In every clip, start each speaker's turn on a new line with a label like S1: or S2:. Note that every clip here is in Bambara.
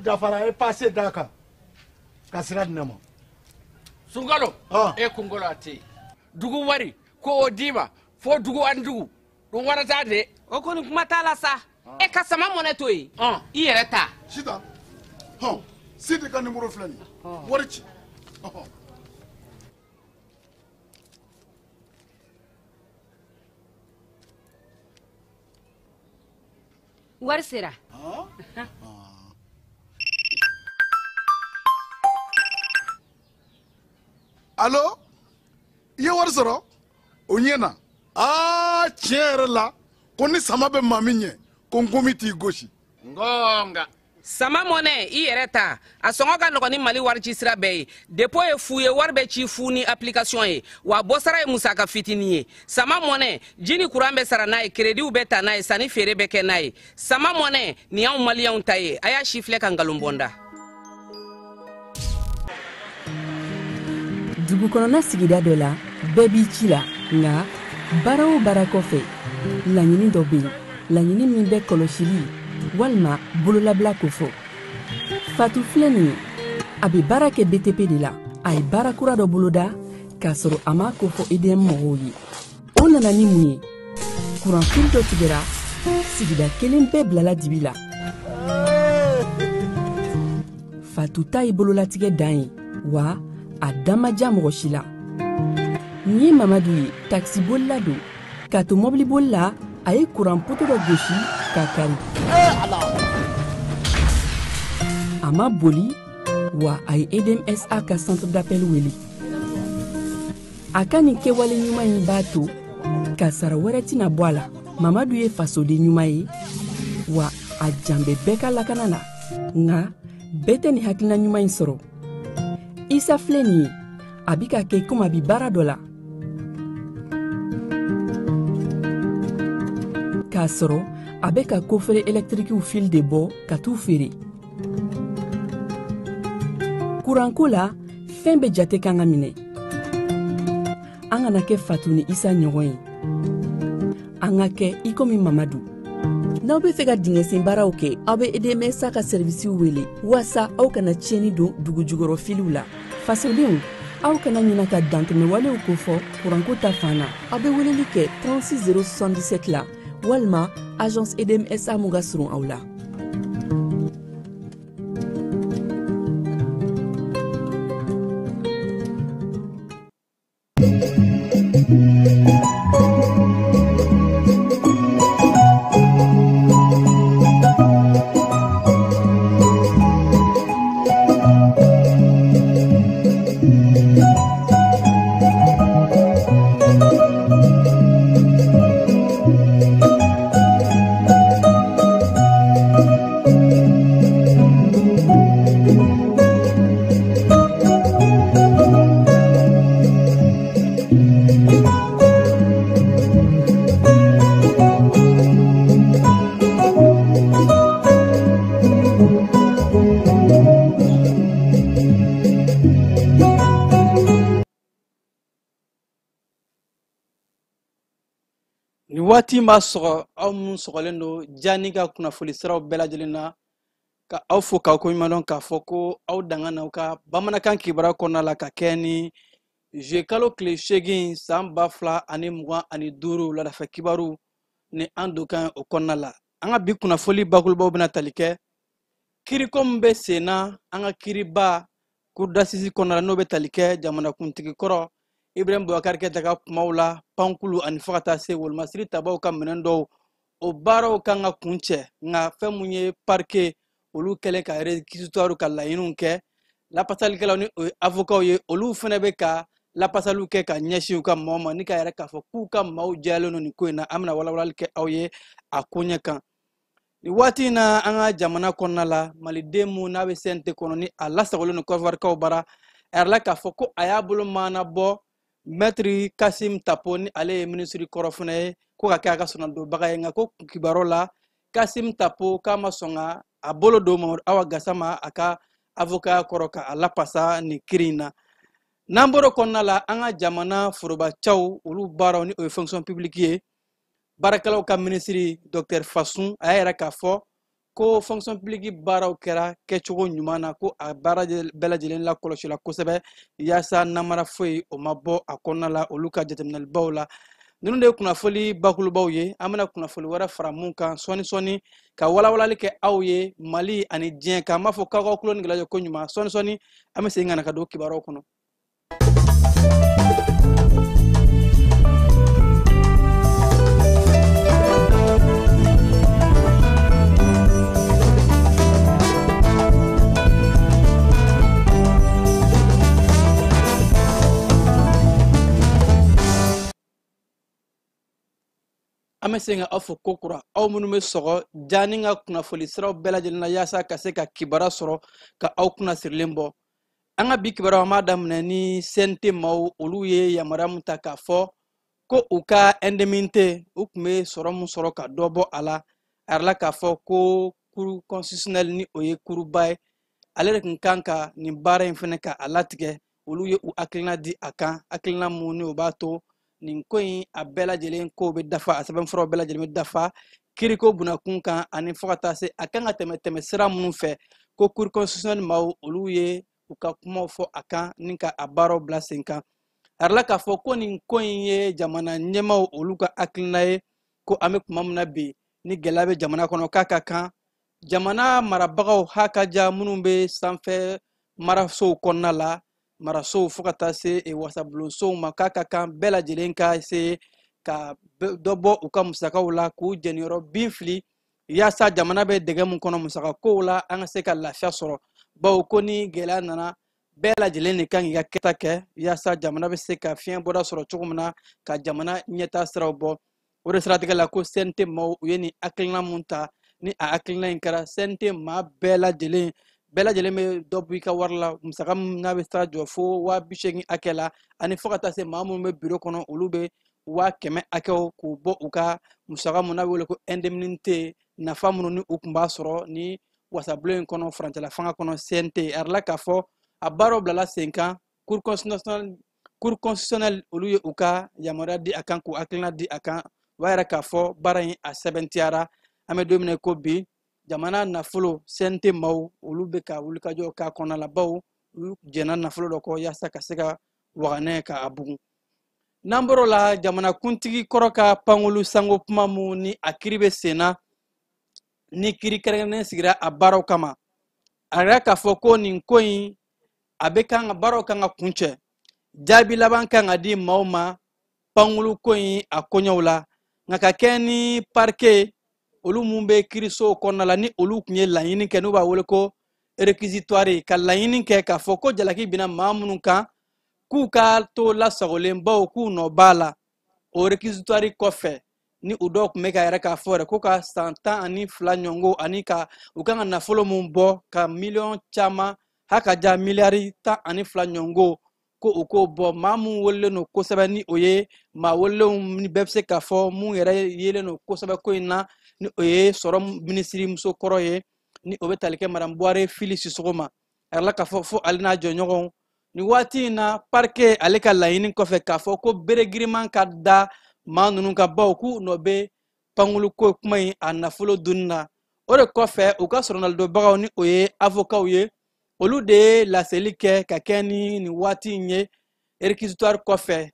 S1: Dafara e passé Dakar kasira dinamo
S2: Sungalo e kungolo ati dugu wari ko diba fo dugu andugu dum warata de
S3: o ko ni kuma tala sa e ka sama moneto yi i yere ta
S1: sita sita ka numéro flani warici
S4: wari sera
S1: Allo ye wari sɔrɔ o ɲɛna tiɲɛ yɛrɛ la ko ni sama bɛ maa min ɲɛ ko n komi t'i gosi
S2: ngonga
S3: sama mɔnɛ i yɛrɛ ta a sɔngɔ ka nɔgɔn ni mali wari ci sira bɛɛ ye depo ye fu ye wari bɛ ci fu ni application ye wa bɔsara ye musaka fitinin ye sama mɔnɛ ji ni kuran bɛ sara n'a ye krediw bɛ ta n'a ye sanni feere bɛ kɛ n'a ye sama mɔnɛ nin y'anw maliyɛnw ta ye a y'a si filɛ ka nkalon bɔnda
S5: dugu kɔnɔna sigida dɔ la bɛɛ b'i ci la nka baara o baara kɔfɛ laɲini dɔ bɛ yen laɲini min bɛ kɔlɔsili walima bololabila ko fɔ fatu filɛ nin ye a bɛ baara kɛ btp de la a ye baara kura dɔ boloda k'a sɔrɔ a m'a ko fɔ edm mɔgɔw ye o nana ni mun ye kuranfili dɔ tigɛra sigida kelen bɛɛ bilala dibi la fatu ta ye bololatigɛ dan ye wa a damaja mɔgɔ si la nin ye mamadu ye taxibolila don k'a to mɔbilibolila a ye kuran poto dɔ gosi k'a kari a ma boli wa a ye edmsa ka centre d'appel wele a ka nin kɛwale ɲuman in b'a to ka sara wɛrɛ tɛna bɔ a la mamadu ye fasoden ɲuman ye wa a jan bɛ bɛɛ ka lakana na nka bɛɛ tɛ nin hakilina ɲuman in sɔrɔ isa filɛ nin ye a bi ka kɛ komi a bi baara dɔ la k'a sɔrɔ a bɛ ka kofere électrikiw fil de bɔ ka t'u feere kuranko la fɛn bɛ jate kan ka minɛ an kana kɛ fatu ni isa ɲɔgɔn ye an ka kɛ i komi mamadu n'aw bɛ fɛ ka dingɛsen baaraw kɛ aw bɛ edmsa ka servisiw wele walasa aw kana tiɲɛni don dugu jukɔrɔ filiw la fasodenw aw kana ɲina ka dantɛmɛwalew kofɔ kuranko ta fan na aw bɛ weleli kɛ 36077 la walima agence edmsa mun ka surun aw la
S6: waati ma sɔgɔ aw mun sɔgɔlen don jani ka kunnafoni siraw bɛɛ lajɛlen na ka aw fo k'aw ko ɲuman dɔn k'a fɔ ko aw danga na aw ka bamanankan kibaruya kɔnɔna la ka kɛ ni juye kalo tile 8 san 2025 ladafɛ kibaru ni an don kan o kɔnɔna la an ka bi kunnafoni bakulubaw bɛna tali kɛ kiriko min bɛ sen na an ka kiriba cour d'assises kɔnɔna la n'o bɛ tali kɛ jamanakuntigi kɔrɔ Ibrahim Boubacar Keita ka kumaw la pankulu ani fo ka taa se wolomasiri tabaw ka minɛn dɔw o baaraw kan ka kuncɛ nka fɛn mun ye parquet olu kɛlen ka réquisitoire ka laɲiniw kɛ lapasalikɛlaw ni avocat ye olu fana bɛ ka lapasaliw kɛ ka ɲɛsin u ka maaw ma ni ka yɛrɛ k'a fɔ k'u ka maaw jɛlen don nin ko in na an bɛna walawalali kɛ aw ye a ko ɲɛ kan ni waati in na an ka jamana kɔnɔna la maliden mun n'a bɛ CNT kɔnɔ ni a lasagolen don Côte d'Ivoire bara a yɛrɛ la k'a fɔ ko a y'a bolo maanabɔ Maître Kassim Tapo ni ale ye ministre kɔrɔ fana ye ko ka kɛ a ka sɔnnadobaga ye nka ko kibaruya la Kassim Tapo k'a ma sɔn ka a bolo don Mamadu Awa Gassama a ka avocat kɔrɔ ka a lapasa nin kiiri in na n'an bɔra kɔnɔna la an ka jamana forobacɛw olu baaraw ni o ye fonction publique ye baarakɛlaw ka ministre Dr Fasun a y'a yɛrɛ k'a fɔ ko fonction publique baaraw kɛra kɛcogo ɲuman na ko a baara bɛɛ lajɛlen la kɔlɔsila kosɛbɛ yaasa namara foyi o ma bɔ a kɔnɔna la olu ka jateminɛlibaw la ninnu de ye kunnafoni bakulubaw ye an bɛna kunnafoni wɛrɛ fara mun kan sɔni ka walawalali kɛ aw ye Mali ani diɲɛ kan an b'a fɔ k'aw kulo ni gɛlɛya ko ɲuman sɔni an bɛ segin ka na ka don kibaruyaw kɔnɔ. An bɛ segin aw fɔ ko kura aw minnu bɛ sɔgɔ ja ni ka kunnafoni siraw bɛɛ lajɛlen na yaasa ka se ka kibaruya sɔrɔ ka aw kunna sirilen bɔ an ka bi kibaruya an b'a daminɛ ni CNT maaw olu ye yamaruya mun ta k'a fɔ ko u ka indemnité u tun bɛ sɔrɔ mun sɔrɔ ka dɔ bɔ a la a yɛrɛ la k'a fɔ ko cour constitutionnel ni o ye kuruba ye ale de tun kan ka nin baara in fana ka a latigɛ olu ye u hakilina di a kan hakilina mun ni o b'a to nin ko in a bɛɛ lajɛlen ko bɛ dafa a sɛbɛnfuraw bɛɛ lajɛlen bɛ dafa kiiriko bunakun kan ani fo ka taa se a kan ka tɛmɛ sira minnu fɛ ko cour constitutionnel maaw olu ye u ka kumaw fɔ a kan ni ka a baaraw bila sen kan a yɛrɛ la k'a fɔ ko nin ko in ye jamana ɲɛmaaw olu ka hakilina ye ko an bɛ kuma min na bi ni gɛlɛya bɛ jamana kɔnɔ k'a ka kan jamana marabagaw hakaja minnu bɛ sanfɛ marasow kɔnɔna la marasow fo ka taa se wasabulonsow ma k'a ka kan bɛɛ lajɛlen ka se ka dɔ bɔ u ka musakaw la k'u jɛniyɔrɔ bin fili yaasa jamana bɛ dɛgɛ mun kɔnɔ musakakow la an ka se ka lafiya sɔrɔ bawo ko ni gɛlɛya nana bɛɛ lajɛlen de kan k'i ka kɛta kɛ yaasa jamana bɛ se ka fiɲɛ bɔda sɔrɔ cogo min na ka jamana ɲɛta siraw bɔ o de siratigɛ la ko CNT maaw u ye nin hakilina mun ta ni a hakilina in kɛra CNT maa bɛɛ lajɛlen bɛ dɔ bɔ i ka wari la musaka min n'a bɛ taa jɔ fo 80,000 hakɛ la ani fo ka taa se maa minnu bɛ bureau kɔnɔ olu bɛ 100,000 hakɛw k'u bɔ u ka musaka mun n'a bɛ wele ko indemnité nafa minnu ni u tun b'a sɔrɔ ni wasabulon in kɔnɔ furancɛla fanga kɔnɔ CNT a yɛrɛ la k'a fɔ a baaraw bilala sen kan cour constitutionnel olu ye u ka yamaruya di a kan k'u hakilina di a kan o b'a yɛrɛ k'a fɔ baara in a sɛbɛntiyara an bɛ don min na ko bi jamana nafolo CNT maaw olu bɛ ka wulikajɔ k'a kɔnɔna la bawo u jɛnna nafolo dɔ kɔ yaasa ka se ka waganɛ ka a bugun n'an bɔr'o la jamana kuntigi kɔrɔ ka pankolu sango kuma mun ni a kiiri bɛ sen na ni kiiri kɛrɛnkɛrɛnnen sigira a baaraw kama a yɛrɛ k'a fɔ ko nin ko in a bɛ kan ka baaraw kan ka kuncɛ jaabi laban kan ka di maaw ma pankolu ko in a koɲɛw la nka ka kɛ ni parquet olu mun bɛ kiirisow kɔnɔna la ni olu tun ye laɲini kɛ n'u b'a wele ko réquisitoire ka laɲini kɛ k'a fɔ ko jalaki bɛna maa minnu kan k'u ka to lasagolen baw k'u nɔ b'a la o réquisitoire kɔfɛ ni u dɔw tun bɛ ka yɛrɛ k'a fɔ yɛrɛ ko ka san 12 ɲɔngo ani ka u kan ka nafolo mun bɔ ka miliyɔn caman hakaja miliyari 12 ɲɔngo ko u k'o bɔ maa mun welelen don kosɛbɛ ni o ye maa welelenw ni bɛɛ bɛ se k'a fɔ mun yɛrɛ yelen don kosɛbɛ ko in na ni o ye sɔrɔ minisiri muso kɔrɔ ye ni o bɛ tali kɛ madame Buware Fili Sisoko ma a yɛrɛ la k'a fɔ fo ale n'a jɔɲɔgɔnw ni waati in na parquet ale ka laɲini kɔfɛ k'a fɔ ko bere giriman ka da maa ninnu ka baw k'u nɔ bɛ pankolu ko kuma in a nafolo dunni na o de kɔfɛ u ka sɔrɔnalidɔbagaw ni o ye avocats ye olu de ye laseli kɛ ka kɛ ni nin waati in ye réquisitoire kɔfɛ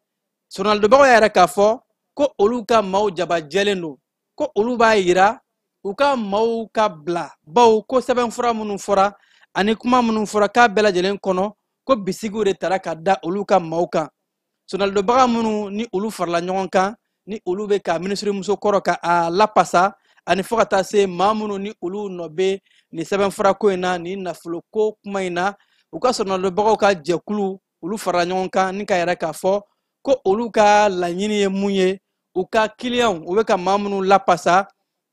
S6: sɔrɔnalidɔbagaw y'a yɛrɛ k'a fɔ ko olu ka maaw jabajɛlen don ko olu b'a yira u ka maaw ka bila bawo ko sɛbɛnfura minnu fɔra ani kuma minnu fɔra k'a bɛɛ lajɛlen kɔnɔ ko bisigiw de tara ka da olu ka maaw kan sɔrɔnalidɔbaga minnu ni olu farala ɲɔgɔn kan ni olu bɛ ka minisiri muso kɔrɔ ka a lapasa ani fo ka taa se maa minnu ni olu nɔ bɛ nin sɛbɛnfura ko in na nin nafolo ko kuma in na u ka sɔrɔnalobagaw ka jɛkulu olu farala ɲɔgɔn kan ni ka yɛrɛ k'a fɔ ko olu ka laɲini ye mun ye u ka kiliyanw u bɛ ka maa minnu lapasa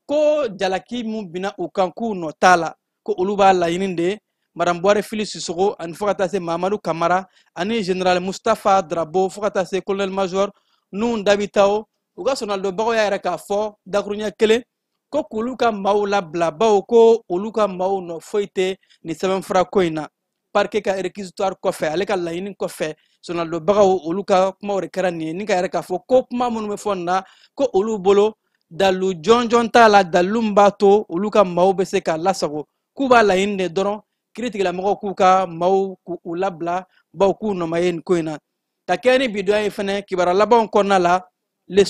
S6: ko jalaki mun bina u kan k'u nɔ t'a la ko olu b'a laɲini de madame Buhari Fili Sissoco ani fo ka taa se Mahamadu Kamara ani général Mustapha Drabo fo ka taa se colonel major Nuhun Dabitaw u ka sɔrɔnalobagaw y'a yɛrɛ k'a fɔ dakuruɲɛ kelen ko k'olu ka maaw labila bawo ko olu ka maaw nɔ foyi tɛ nin sɛbɛnfura ko in na parquet ka réquisitoire kɔfɛ ale ka laɲini kɔfɛ sɔrɔnalobagaw olu ka kumaw de kɛra nin ye ni ka yɛrɛ k'a fɔ ko kuma minnu bɛ fɔ nin na ko olu bolo dalu jɔnjɔn t'a la dalu min b'a to olu ka maaw bɛ se k'a lasago k'u b'a laɲini de dɔrɔn kiiritigɛlamɔgɔw k'u ka maaw k'u labila bawo k'u nɔ ma ye nin ko in na ka kɛ ni bidɔn ye fɛnɛ kibaruya labanw kɔnɔna la le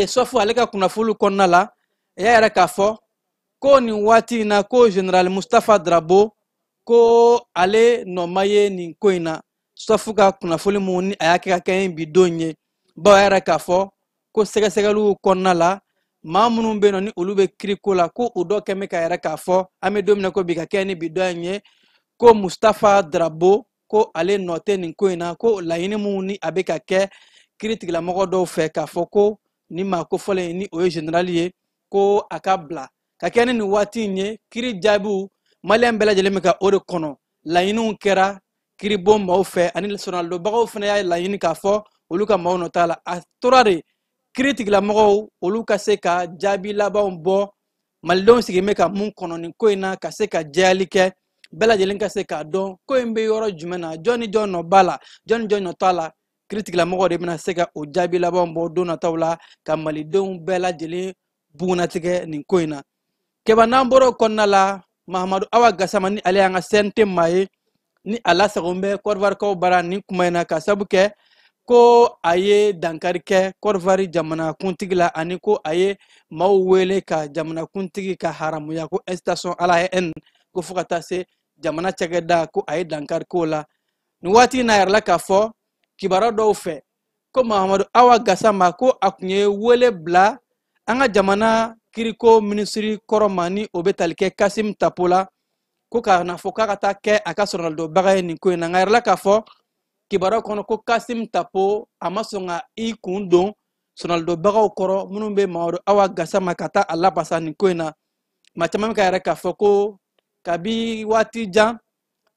S6: sɔfu ale ka kunnafoni kɔnɔna la a y'a yɛrɛ k'a fɔ ko nin waati in na ko général Mustapha Drabo ko ale nɔ ma ye nin ko in na sɔfu ka kunnafoni mun ni a y'a kɛ ka kɛ bi don ye bawo a yɛrɛ k'a fɔ ko sɛgɛsɛgɛliw kɔnɔna la maa minnu bɛ yen nɔ ni olu bɛ kiiriko la ko o dɔ kɛn bɛ ka yɛrɛ k'a fɔ an bɛ don min na ko bi ka kɛ ni bi don ye ko Mustapha Drabo ko ale nɔ tɛ nin ko in na ko laɲini mun ni a bɛ ka kɛ kiiritigilamɔgɔ dɔw fɛ k'a fɔ ko ni maa kofɔlen ni o ye général ye ko a ka bila ka kɛ ni nin waati in ye kiiri jaabiw maliyɛn bɛɛ lajɛlen bɛ ka o de kɔnɔ laɲiniw kɛra kiiribon maaw fɛ ani sɔrɔnalobagaw fana y'a laɲini k'a fɔ olu ka maaw nɔ t'a la a tora de kiiritigilamɔgɔw olu ka se ka jaabi labanw bɔ malidenw sigilen bɛ ka mun kɔnɔ nin ko in na ka se ka jɛyali kɛ bɛɛ lajɛlen ka se k'a dɔn ko in bɛ yɔrɔ jumɛn na jɔn ni jɔn nɔ b'a la jɔn ni jɔn nɔ t'a la kiiritigilamɔgɔw de bɛna se ka o jaabi labanw bɔ don nataw la ka malidenw bɛɛ lajɛlen bugunatigɛ nin ko in na kɛba n'an bɔra o kɔnɔna la Mahamadu Awa Gassama ni ale y'an ka CNT maa ye ni a lasagon bɛ Côte d'Ivoire bara nin kuma in na ka sabu kɛ ko a ye dankari kɛ Côte d'Ivoire jamanakuntigi la ani ko a ye maaw wele ka jamanakuntigi ka haramuya ko incitation à la haine ko fo ka taa se jamana cakɛda ko a ye dankari k'o la nin waati in na yɛrɛ la k'a fɔ kibaruya dɔw fɛ ko Mahamadu Awa Gassama ko a tun ye wele bila an ka jamana kiriko minisiri kɔrɔ ma ni o bɛ tali kɛ Kasim Tapo la ko k'a na fɔ k'a ka taa kɛ a ka sɔrɔnalidonbaga ye nin ko in na nka yɛrɛ la k'a fɔ kibaruya kɔnɔ ko Kasim Tapo a ma sɔn ka i kun don sɔrɔnalidonbagaw kɔrɔ minnu bɛ Mahamadu Awa Gassama ka taa a labasa nin ko in na maa caman bɛ ka yɛrɛ k'a fɔ ko kabi waati jan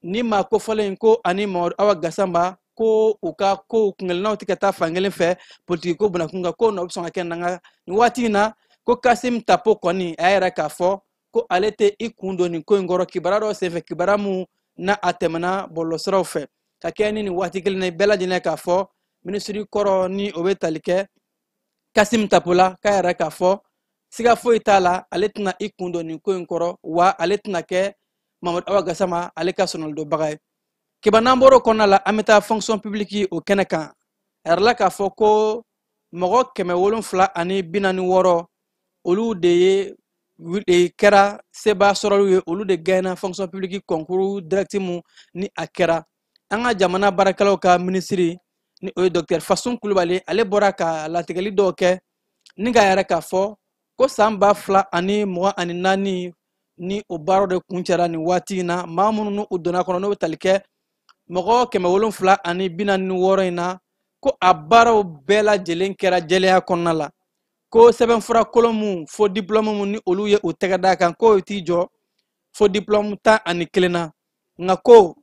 S6: ni maa kofɔlen ko ani Mahamadu Awa Gassama ko u ka ko kungelinaw tɛ ka taa fankelen fɛ politiki ko bunakun kan ko n'o bɛ sɔn ka kɛ nanga nin waati in na ko Kasim Tapo kɔni a y'a yɛrɛ k'a fɔ ko ale tɛ i kun don nin ko in kɔrɔ kibaruya dɔw senfɛ kibaruya mun na a tɛmɛna bɔlɔlɔsiraw fɛ ka kɛ ni nin waati kelen na bɛɛ lajɛlen k'a fɔ minisiri kɔrɔ ni o bɛ tali kɛ Kasim Tapo la k'a yɛrɛ k'a fɔ siga foyi t'a la ale tɛna i kun don nin ko in kɔrɔ wa ale tɛna kɛ Mahamadu Awa Gassama ale ka sɔrɔnalidonbaga ye kiba n'an bɔra o kɔnɔna la an bɛ taa fonction publique o kɛnɛ kan a yɛrɛ la k'a fɔ ko mɔgɔ 746 olu de kɛra seba sɔrɔliw ye olu de gagné fonction publique concours direct mu ni a kɛra an ka jamana baarakɛlaw ka minisiri ni o ye Dr Fasun Kulubali ale bɔra ka latigɛli dɔw kɛ ni ka yɛrɛ k'a fɔ ko san 2024 ni o baaraw de kun cɛra nin waati in na maa minnu n'u donna kɔnɔ n'o bɛ tali kɛ mɔgɔ 746 in na ko a baaraw bɛɛ lajɛlen kɛra jɛlenya kɔnɔna la ko sɛbɛnfura kolon mun fo diplôme mun ni olu ye o tɛgɛ d'a kan k'o t'i jɔ fo diplôme 11 na nka ko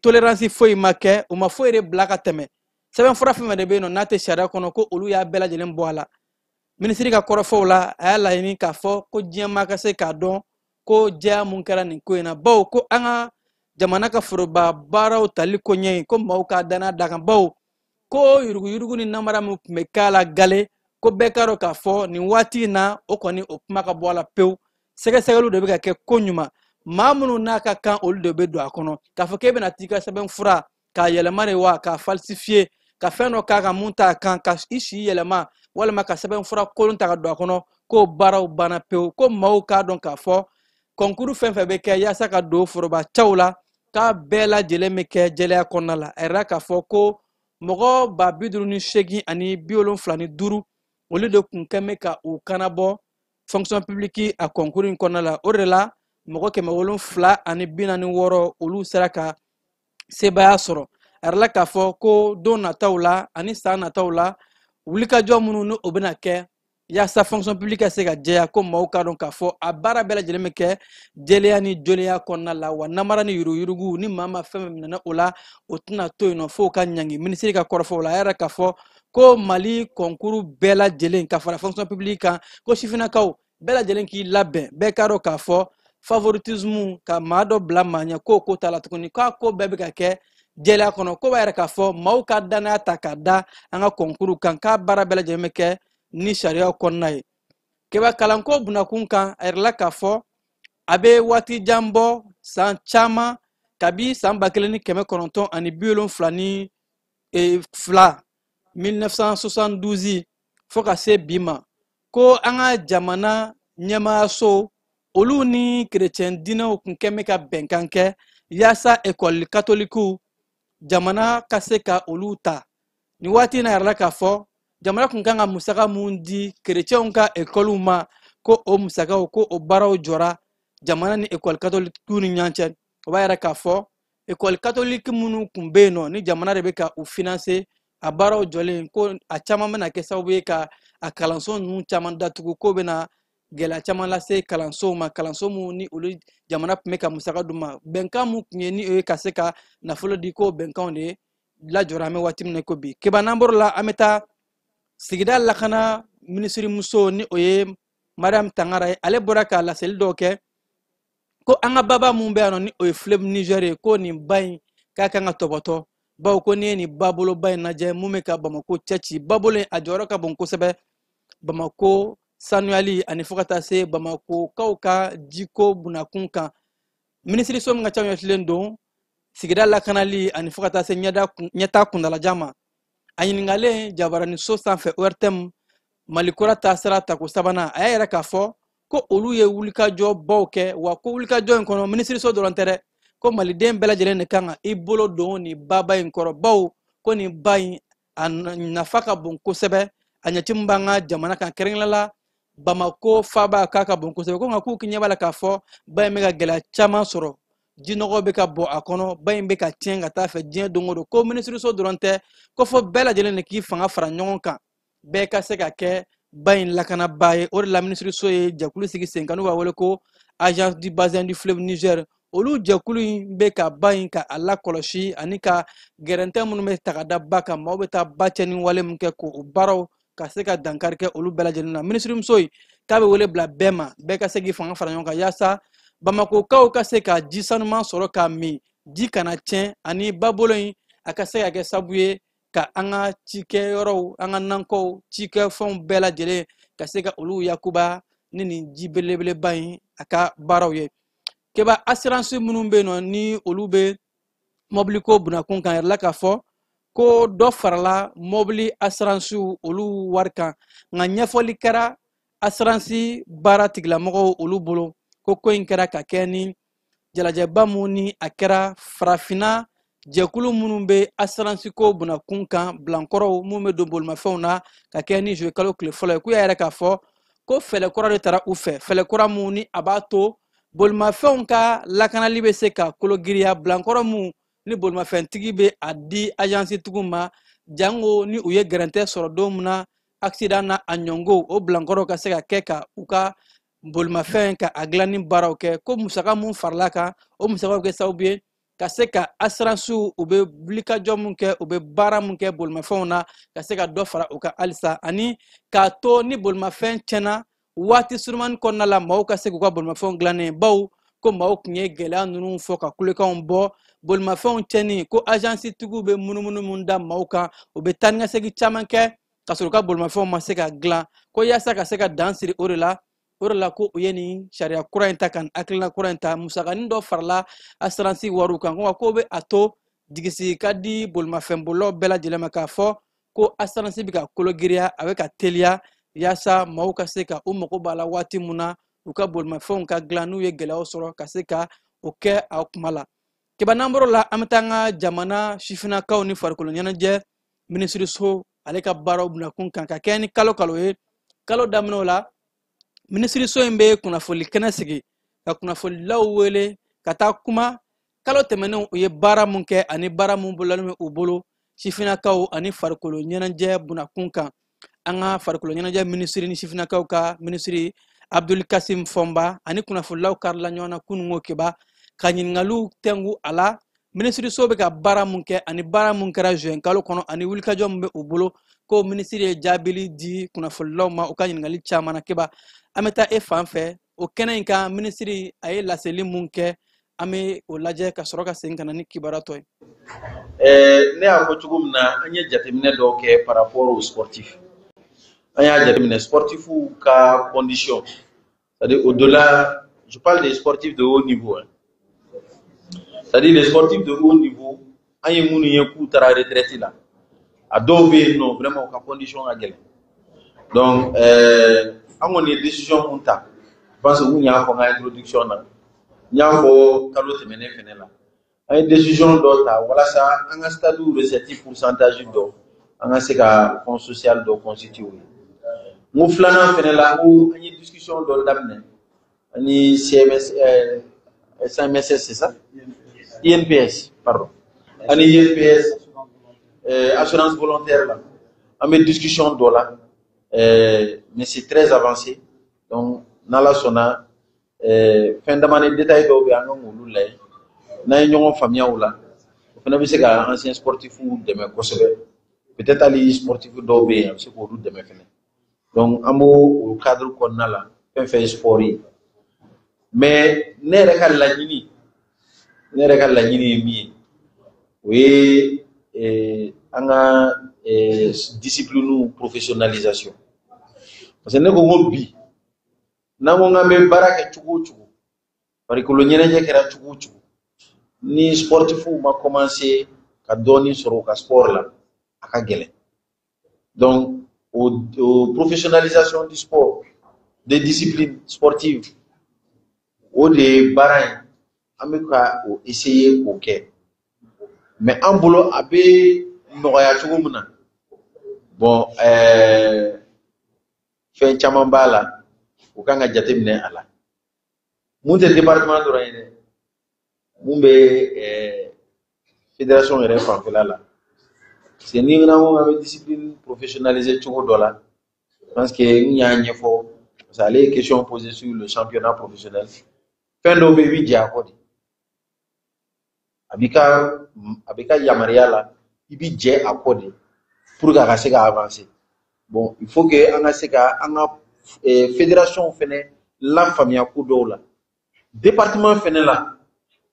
S6: tolérance foyi ma kɛ o ma foyi de bila ka tɛmɛ sɛbɛnfura fɛn fɛn de bɛ yen nɔ n'a tɛ sariya kɔnɔ ko olu y'a bɛɛ lajɛlen bɔ a la minisiri ka kɔrɔfɔw la a y'a laɲini k'a fɔ ko diɲɛmaa ka se k'a dɔn ko jɛya mun kɛra nin ko in na bawo ko an ka jamana ka foroba baaraw tali ko ɲɛ ko maaw ka danaya d'a kan bawo ko yuruguyurugu ni namara min tun bɛ k'a la gale ko bɛɛ k'a dɔn k'a fɔ nin waati in na o kɔni o kuma ka bɔ a la pewu sɛgɛsɛgɛliw de bɛ ka kɛ ko ɲuman maa minnu n'a ka kan olu de bɛ don a kɔnɔ k'a fɔ k'e bɛna t'i ka sɛbɛnfura k'a yɛlɛma de wa k'a falsifiye ka fɛn dɔ k'a kan mun t'a kan ka i si yɛlɛma walima ka sɛbɛnfura kolon ta ka don a kɔnɔ k'o baaraw banna pewu ko maaw k'a dɔn k'a fɔ kɔnkuru fɛn fɛn bɛ kɛ yaasa ka don foroba cɛw la k'a bɛɛ lajɛlen bɛ kɛ jɛlenya kɔnɔna la a yɛrɛ k'a fɔ ko mɔgɔ 58 ani 75 olu de kun kɛn bɛ ka u kanabɔ fonction publique a concours in kɔnɔna la o de la mɔgɔ 776 olu sera ka sebaya sɔrɔ a yɛrɛ la k'a fɔ ko don nataw la ani san nataw la wulikajɔ minnu ni o bɛna kɛ yaasa fonction publique ka se ka jɛya ko maaw ka dɔn k'a fɔ a baara bɛɛ lajɛlen bɛ kɛ jɛlenya ni jɔlenya kɔnɔna la wa namara ni yuruguyurugu ni maa fɛn minɛna o la o tɛna to yen nɔ fo ka ɲangi minisiri ka kɔrɔfɔ o la a yɛrɛ k'a fɔ ko mali kɔnkuru bɛɛ lajɛlen ka fara fonction publique kan ko sifinnakaw bɛɛ lajɛlen k'i labɛn bɛɛ ka dɔn k'a fɔ favoritisme ka maa dɔ bila maa ɲɛ ko t'a la tuguni k'a ko bɛɛ bɛ ka kɛ jɛlenya kɔnɔ ko b'a yɛrɛ k'a fɔ maaw ka danaya ta k'a da an ka kɔnkuru kan k'a baara bɛɛ lajɛlen bɛ kɛ ni sariyaw kɔnɔna ye keba kalanko bunakun kan a yɛrɛ la k'a fɔ a bɛ waati jan bɔ san caman kabi san 1972 1972 fo ka se bi ma ko an ka jamana ɲɛmaayaso olu ni kerecɛn dinɛw kun kɛn bɛ ka bɛnkan kɛ yaasa ekɔli katolikiw jamana ka se ka olu ta ni waati in na yɛrɛ la k'a fɔ jamana kun kan ka musaka mun di kerecɛnw ka ekɔliw ma ko o musakaw ko o baaraw jɔra jamana ni ekɔli katolikiw ni ɲɔgɔn cɛ o b'a yɛrɛ k'a fɔ ekɔli katoliki minnu kun bɛ yen nɔ ni jamana de bɛ ka u finanse a baaraw jɔlen ko a caman bɛna kɛ sababu ye ka a kalanso ninnu caman datugu ko bɛna gɛlɛya caman lase kalansow ma kalanso minnu ni olu jamana tun bɛ ka musaka d'u ma bɛnkan mun tun ye ni o ye ka se ka nafolo di ko bɛnkanw de lajɔra an bɛ waati min na ko bi keba n'an bɔr'o la an bɛ taa sigida lakana minisiri muso ni o ye mariam tangara ye ale bɔra ka laseli dɔw kɛ ko an ka baba mun bɛ yan nɔ ni o ye fleuve niger ye ko nin ba in k'a kan ka tɔbɔtɔ bawo ko n'i ye nin baboloba in lajɛ mun bɛ ka bamako cɛci babolo in a jɔyɔrɔ ka bon kosɛbɛ bamako sanuyali ani fo ka taa se bamakokaw ka jiko bunakun kan minisiriso min ka ca ɲɛsilen don sigida lakanali ani fo ka taa se ɲɛta kundalajan ma a ɲiningalen jabaraniso sanfɛ ORTM malikura taasira tako sabanan a y'a yɛrɛ k'a fɔ ko olu ye wulikajɔbaw kɛ wa ko wulikajɔ in kɔnɔ minisiriso dɔrɔn tɛ dɛ ko maliden bɛɛ lajɛlen de kan ka i bolo don nin baba in kɔrɔ bawo ko nin ba in a nafa ka bon kosɛbɛ a ɲɛci min b'an ka jamana kan kɛrɛnkɛrɛnnenya la bamako faba k'a ka bon kosɛbɛ ko nka k'u ɲɛ b'a la k'a fɔ ba in bɛ ka gɛlɛya caman sɔrɔ jinɔgɔ bɛ ka bɔ a kɔnɔ ba in bɛ ka tiɲɛ ka taa fɛ diɲɛ don o don ko minisiriso dɔrɔn tɛ ko fɔ bɛɛ lajɛlen de k'i fanga fara ɲɔgɔn kan bɛɛ ka se ka kɛ ba in lakanaba ye o de la minisiriso ye jɛkulu sigi sen kan n'u b'a wele ko agence du bassin du fleuve niger olu jɛkulu in bɛ ka ba in ka a lakɔlɔsi ani ka gɛrɛntɛ minnu bɛ ta ka da ba kan maaw bɛ taa ba cɛni wale min kɛ k'o baaraw ka se ka dankari kɛ olu bɛɛ lajɛlen na minisirimuso in k'a bɛ wele bila bɛɛ ma bɛɛ ka se k'i fanga fara ɲɔgɔn kan yaasa bamakokaw ka se ka ji sanuman sɔrɔ ka min ji kana tiɲɛ ani babolo in a ka se ka kɛ sababu ye ka an ka cikɛyɔrɔw an ka nankɔw cikɛfɛnw bɛɛ lajɛlen ka se ka olu yakuba ni nin ji belebeleba in a ka baaraw ye keba assurance minnu bɛ yen nɔ ni olu bɛ mɔbiliko bunakun kan yɛrɛ la k'a fɔ ko dɔ farala mɔbili assurance olu wari kan nka ɲɛfɔli kɛra assurance baara tigilamɔgɔw olu bolo ko in kɛra ka kɛ ni jalajɛba mun ni a kɛra farafinna jɛkulu minnu bɛ assurance ko bunakun kan bilankɔrɔw mun bɛ don bolimafɛnw na ka kɛ ni juillet kalo tile fɔlɔ ye k'u y'a yɛrɛ k'a fɔ ko fɛlɛ kura de taara u fɛ fɛlɛ kura mun ni a b'a to bolimafɛnw ka lakanali bɛ se ka kologiriya bilankɔrɔ mun ni bolimafɛntigi bɛ a di agence tigiw ma jango ni u ye gɛrɛntɛ sɔrɔ don min na accident na a ɲɔngo o bilankɔrɔw ka se ka kɛ ka u ka bolimafɛn ka a dilanni baaraw kɛ ko musaka mun farala kan o musaka bɛ kɛ sababu ye ka se ka assurance u bɛ wulikajɔ mun kɛ u bɛ baara mun kɛ bolimafɛnw na ka se ka dɔ fara u ka halisa ani k'a to ni bolimafɛn tiɲɛna waati surumani kɔnɔna la maaw ka se k'u ka bolimafɛnw dilannen bawo ko maaw tun ye gɛlɛya ninnu fɔ ka kulekanw bɔ bolimafɛnw tiɲɛni ko agence tigiw bɛ munumunu mun da maaw kan u bɛ taa ni ka segin caman kɛ ka sɔrɔ u ka bolimafɛnw ma se ka dilan ko yaasa ka se ka dan siri o de la ko u ye nin sariya kura in ta ka hakilina kura in ta musakanin dɔ farala assurance wariw kan ko bɛ a to jigisi ka di bolimafɛnbolilaw bɛɛ lajɛlen ma k'a fɔ ko assurance bɛ ka kologiriya a bɛ ka teliya yaasa maaw ka se ka u mago b'a la waati mun na u ka bolimafɛnw ka dilan n'u ye gɛlɛyaw sɔrɔ ka se ka o kɛ a kuma la keba n'an bɔr'o la an bɛ taa an ka jamana sifinnakaw ni farikolo ɲɛnajɛ minisiriso ale ka baaraw bunakun kan ka kɛ ni kalo ye kalo daminɛw la ministre so mbe kuna foli kana sigi ka kuna foli lawwele kata kuma kalo temene u ye bara mun kɛ ani bara mun bolalen u bolo sifinakaw ani farikolo ɲɛnajɛ buna kunkan an ka farikolo ɲɛnajɛ ministre ni sifinakaw ka ministre Abdul Kasim Fomba ani kuna folilaw karla ɲɔgɔnna kunungo keba ka ɲiningaliw tɛngu a la ministre so bɛ ka bara mun kɛ ani bara mun kɛra juin kalo kɔnɔ ani wulikajɔ mun bɛ u bolo ko ministre ye jaabili di kunnafonilaw ma u ka ɲininkali caman na keba an bɛ taa e fan fɛ o kɛnɛ in kan ministre a ye laseli mun kɛ an bɛ o lajɛ ka sɔrɔ ka segin ka na ni kibaruya ye.
S7: Ne y'a fɔ cogo min na an ye jateminɛ dɔw kɛ par rapport aux sportifs. An y'a jateminɛ sportifs ka condition, c'est-à-dire au-delà, je parle des sportifs de haut niveau. C'est-à-dire les sportifs de haut niveau, an ye minnu ye k'u taara retraite la, a dɔw bɛ yen nɔ vraiment u ka condition ka gɛlɛn. Donc an kɔni ye décision mun ta, je pense que n y'a fɔ n ka introduction na, n y'a fɔ kalo tɛmɛnen fɛnɛ la. An ye décision dɔ ta walasa an ka stade réceptif pourcentage dɔ an ka se ka fonds social dɔ constituer. N ko filanan fɛnɛ la ko an ye discussion dɔ daminɛ ani CMSS c'est ça? INPS pardon. Ani INPS assurance volontaire là. An bɛ discussion dɔ la mais c'est très avancé. Donc n'ala sɔnna fɛn dama ni détail dɔw bɛ an ka olu lajɛ. N'a ye ɲɔgɔn faamuya o la o fana bɛ se ka ancien sportifs dɛmɛ kosɛbɛ peut-être hali sportif dɔw bɛ yen a bɛ se k'olu dɛmɛ fɛnɛ donc an b'o o cadre kɔnɔna la fɛn fɛn ye sport ye mais ne yɛrɛ ka laɲini ye min ye o ye an ka discipline professionnalisation parce que ne ko n ko bi n'an ko k'an bɛ baara kɛ cogo o cogo farikolo ɲɛnajɛ kɛra cogo o cogo ni sportifs ma commencé ka dɔɔni sɔrɔ u ka sport la a ka gɛlɛn donc au professionnalisation du sport des disciplines sportives o de ye baara ye an bɛ ka o essayer k'o kɛ mais an bolo a bɛ nɔgɔya cogo min na bon fɛn caman b'a la o kan ka jateminɛ a la mun tɛ département dɔrɔn ye dɛ mun bɛ fédération yɛrɛ fanfɛla la parce que ni n'an ko k'an bɛ discipline professionnaliser cogo dɔ la je pense que n y'a ɲɛfɔ parce que ale ye question posée sur le championnat professionnel fɛn dɔw bɛ yen i bɛ jɛ a kɔ de a bɛ ka yamaruya la i bɛ jɛ a kɔ de pour que a ka se ka avancer bon il faut que an ka se ka an ka fédération fɛnɛ lafaamuya ko dɔw la département fɛnɛ la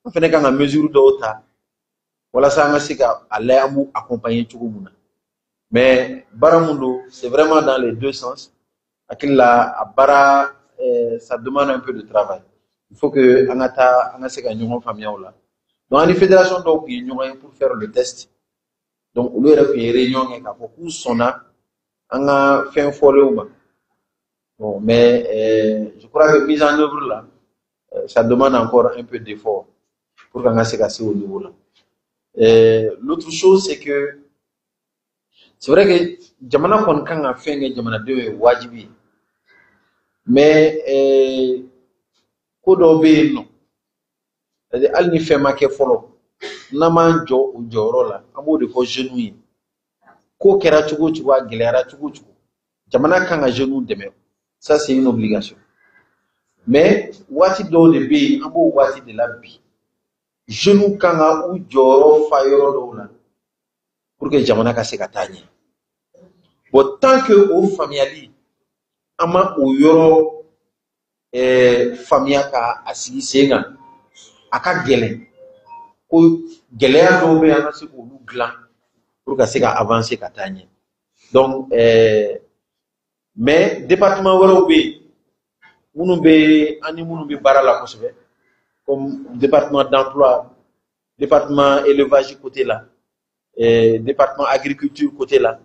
S7: an fɛnɛ kan ka mesure dɔw ta walasa an ka se ka a lajɛ an b'u accompagner cogo min na mais baara mun don c'est vraiment dans les deux sens hakili la a baara ça demande un peu de travail il faut que an ka se ka ɲɔgɔn faamuya o la donc ani fédération dɔw tun ye ɲɔgɔn ye pour faire le test donc olu yɛrɛ tun ye réunion kɛ k'a fɔ k'u sɔnna an ka fɛn fɔlenw ma bon mais je crois que mise en œuvre là ça demande encore un peu d'effort pour qu'on se casse au niveau là. L'autre chose c'est que c'est vrai que jamana kon kan a fait que jamana de wajibi mais ko do be no c'est-à-dire al ni fait ma ke folo na man jo o joro la amo de ko genou yi ko kera chugo chugo gilera chugo chugo jamana kan a genou deme ça c'est une obligation mais wati do de be amo wati de la bi genou kan a u joro fa yoro do la pour que jamana ka se ka tanye bon tant que au familiali ama o yoro famia ka asigi senga aka gelen ko geleya do be ana se ko lu glan pour que se ka avancer ka tanye donc mais département waro be munu be ani munu be barala ko sebe comme département d'emploi département élevage côté là département agriculture côté là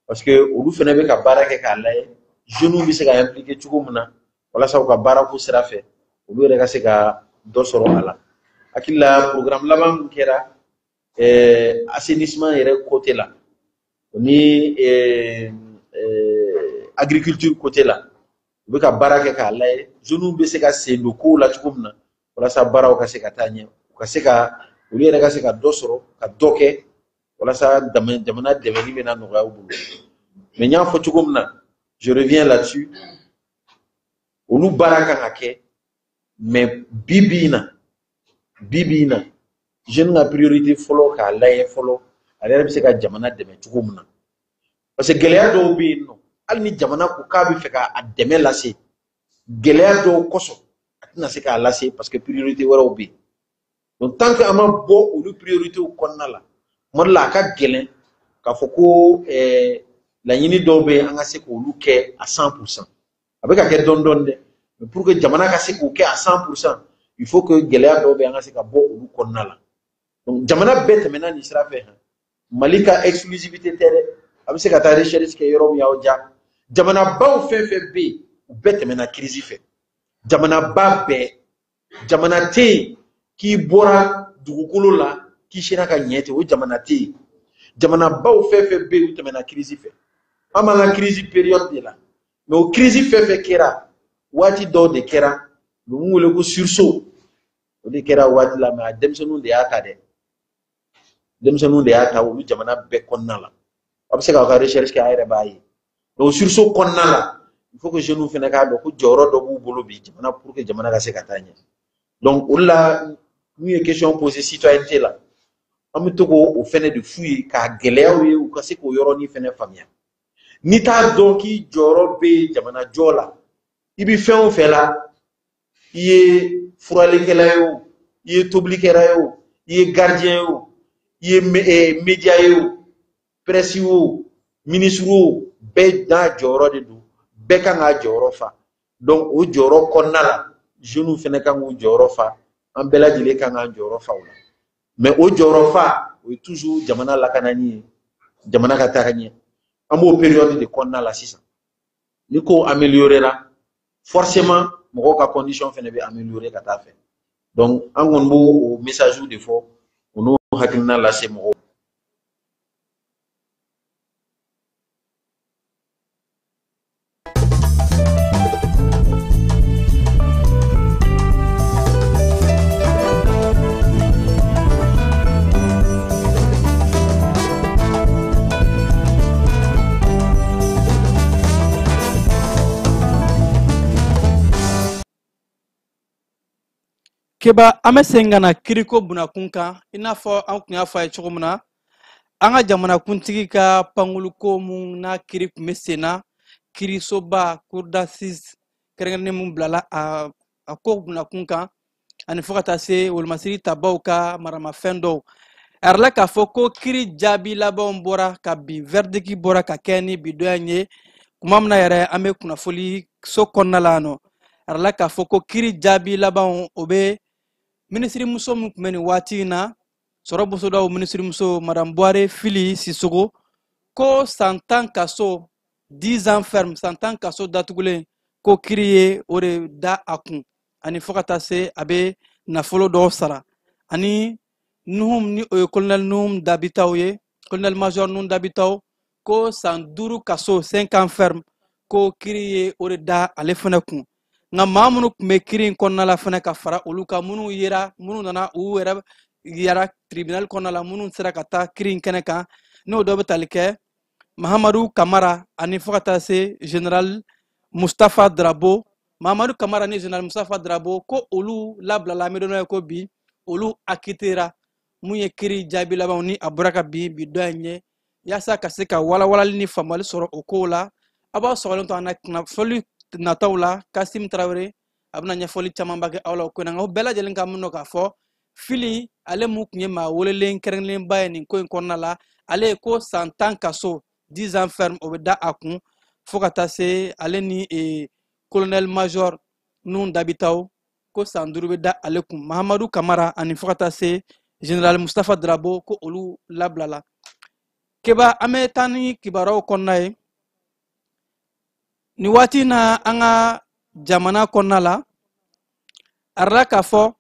S7: parce que olu fene be ka baraka ka lay jeune bi se ka impliquer chugo muna wala sa ka barako sera fait olu re ka se ka do soro ala akilla programme laban kera assainissement ere côté là ni agriculture côté là u bɛ ka baara kɛ k'a lajɛ jeunes bɛ se ka sen don kow la cogo min na walasa baaraw ka se ka taa ɲɛ u ka se ka olu yɛrɛ ka se ka dɔ sɔrɔ ka dɔ kɛ walasa jamana dɛmɛni bɛ na nɔgɔya u bolo mais n y'a fɔ cogo min na je reviens là-dessus olu baara kan ka kɛ mais bi bi in na jeune ka priorité fɔlɔ k'a lajɛ fɔlɔ ale yɛrɛ bɛ se ka jamana dɛmɛ cogo min na parce que gɛlɛya dɔw bɛ yen nɔ hali ni jamana ko k'a bɛ fɛ k'a dɛmɛ lase gɛlɛya dɔw kosɔn a tɛna se k'a lase parce que priorité wɛrɛw bɛ yen donc tant que an ma bɔ olu prioritéw kɔnɔna la tuma dɔ la a ka gɛlɛn k'a fɔ ko laɲini dɔw bɛ yen an ka se k'olu kɛ à 100% a bɛ ka kɛ dɔɔni dɔɔni dɛ mais pour que jamana ka se k'o kɛ à 100% il faut que gɛlɛya dɔw bɛ yen an ka se ka bɔ olu kɔnɔna la donc jamana bɛɛ tɛmɛna nin sira fɛ Mali ka exclusivité tɛ dɛ a bɛ se ka taa recherche kɛ yɔrɔ min y'aw diya jamana baw fɛn fɛn bɛ yen u bɛɛ tɛmɛna crise fɛ jamana ba bɛɛ jamana tɛ yen k'i bɔra dugukolo la k'i sera ka ɲɛ ten o jamana tɛ yen jamana baw fɛn fɛn bɛ yen u tɛmɛna crise fɛ an b'an ka crise période de la mais o crise fɛn fɛn kɛra waati dɔw de kɛra u bɛ mun wele ko sursaut o de kɛra waati la mais a denmisɛnninw de y'a ta dɛ denmisɛnninw de y'a ta olu jamana bɛɛ kɔnɔna la a bɛ se k'aw ka recherche kɛ a yɛrɛ b'a ye donc sursaut kɔnɔna la il faut que jeunes fana k'a dɔn ko jɔyɔrɔ dɔ b'u bolo bi jamana pour que jamana ka se ka taa ɲɛ donc o la n'u ye question posée citoyenneté la an bɛ to k'o fɛnɛ de f'u ye k'a gɛlɛyaw ye u ka se k'o yɔrɔnin fɛnɛ faamuya n'i t'a dɔn k'i jɔyɔrɔ bɛ jamana jɔ la i bɛ fɛn o fɛn la i ye furalikɛla ye o i ye tobilikɛla ye o i ye gardien ye o i ye média ye o presse o ministre o bɛɛ n'a jɔyɔrɔ de don bɛɛ kan k'a jɔyɔrɔ fa donc o jɔyɔrɔ kɔnɔna la jeunes fɛnɛ kan k'u jɔyɔrɔ fa an bɛɛ lajɛlen kan k'an jɔyɔrɔ fa o la mais o jɔyɔrɔ fa o ye toujours jamana lakanani ye jamana ka taa ɲɛ an b'o période de kɔnɔna la sisan ni ko améliorer la forcément mɔgɔw ka condition fɛnɛ bɛ améliorer ka taa fɛ donc an kɔni b'o message de fɔ o n'o hakilina lase mɔgɔw
S6: Keba an bɛ segin ka na kiriko bunakun kan i n'a fɔ an tun y'a fɔ a ye cogo min na an ka jamanakuntigi ka pankuruko mun n'a kiri tun bɛ sen na kirisoba cour d'assises kɛrɛnkɛrɛnnen mun bilala a ko bunakun kan ani fo ka taa se wolomasiri tabaw ka maramafɛn dɔw a yɛrɛ la k'a fɔ ko kiri jaabi labanw bɔra ka bin verdict bɔra ka kɛ ni bidɔn ye kuma min na yɛrɛ an bɛ kunnafoli so kɔnɔna la yan nɔ a yɛrɛ la k'a fɔ ko kiri jaabi labanw o bɛ ministre muso mun tun bɛ nin waati in na sɔrɔ bosodaw ministre muso madame Buhare Fili Sisogo ko san 10 kaso 10 ans ferme san 10 kaso datugulen ko kiri ye o de da a kun ani fo ka taa se a bɛ nafolo dɔw sara ani Nuhum ni o ye colonel Nuhum Dabitaw ye colonel major Nuhum Dabitaw ko san 5 kaso 5 ans ferme ko kiri ye o de da ale fana kun nka maa minnu tun bɛ kiri in kɔnɔna la fana ka fara olu kan minnu nana u yɛrɛ yara tribunal kɔnɔna la minnu sera ka taa kiri in kɛnɛ kan n'o dɔ bɛ tali kɛ Mahamadu Kamara ani fo ka taa se général Mustafa Drabo Mahamadu Kamara ni général Mustafa Drabo ko olu labilala midɔnna ye ko bi olu akitera mun ye kiri jaabi labanw ni a bɔra ka bi dɔ in ye yaasa ka se ka walawalali ni faamuyali sɔrɔ o kow la a b'aw sɔgɔlen to an na kunnafoli nataw la Kasim Traoré a bɛna ɲɛfɔli camanba kɛ aw la o ko in na nka o bɛɛ lajɛlen ka mun dɔn k'a fɔ Fili ale mun tun ye maa welelen kɛrɛnkɛrɛnnenba ye nin ko in kɔnɔna la ale ye ko san 10 kaso 10 ans ferme o bɛ da a kun fo ka taa se ale ni colonel major Nuhum Dabitaw ko san 5 bɛ da ale kun Mahamadu Kamara ani fo ka taa se général Mustafa Drabo ko olu labilala keba an bɛ taa ni kibaruyaw kɔnɔna ye ni waati na an ka jamana kɔnɔna la a yɛrɛ k'a fɔ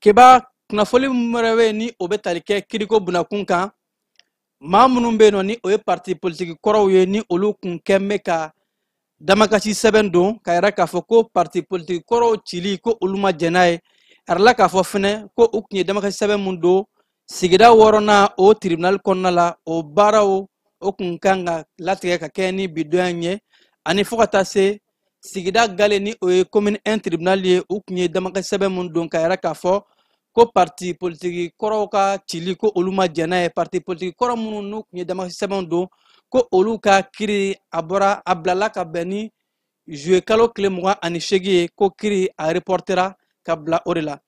S6: keba kunafoli mrewe ni obe talike kiriko bunakun kan maa minnu bɛ yen nɔ ni o ye parti politique kɔrɔw ye ni olu kun kɛ mɛ ka damakasi sɛbɛn don ka yɛrɛ k'a fɔ ko parti politique kɔrɔw cili ko olu ma jɛn n'a ye a yɛrɛ la k'a fɔ fɛnɛ ko u kun ye damakasi sɛbɛn mun don sigida 6nan o tribunal kɔnɔna la o baaraw o kun kan ka latigɛ ka kɛ ni bidɔnya ye ani fo ka taa se sigida gale ni o ye commune 1 tribunal ye u kun ye damakasi sɛbɛn mun don ka yɛrɛ k'a fɔ ko parti politique kɔrɔw ka cili ko olu ma jɛn n'a ye parti politique kɔrɔ minnu n'u kun ye damakasi sɛbɛnw don ko olu ka kiri a bɔra a bilala ka bɛn ni juillet kalo tile 28 ye ko kiri a reportera ka bila o de la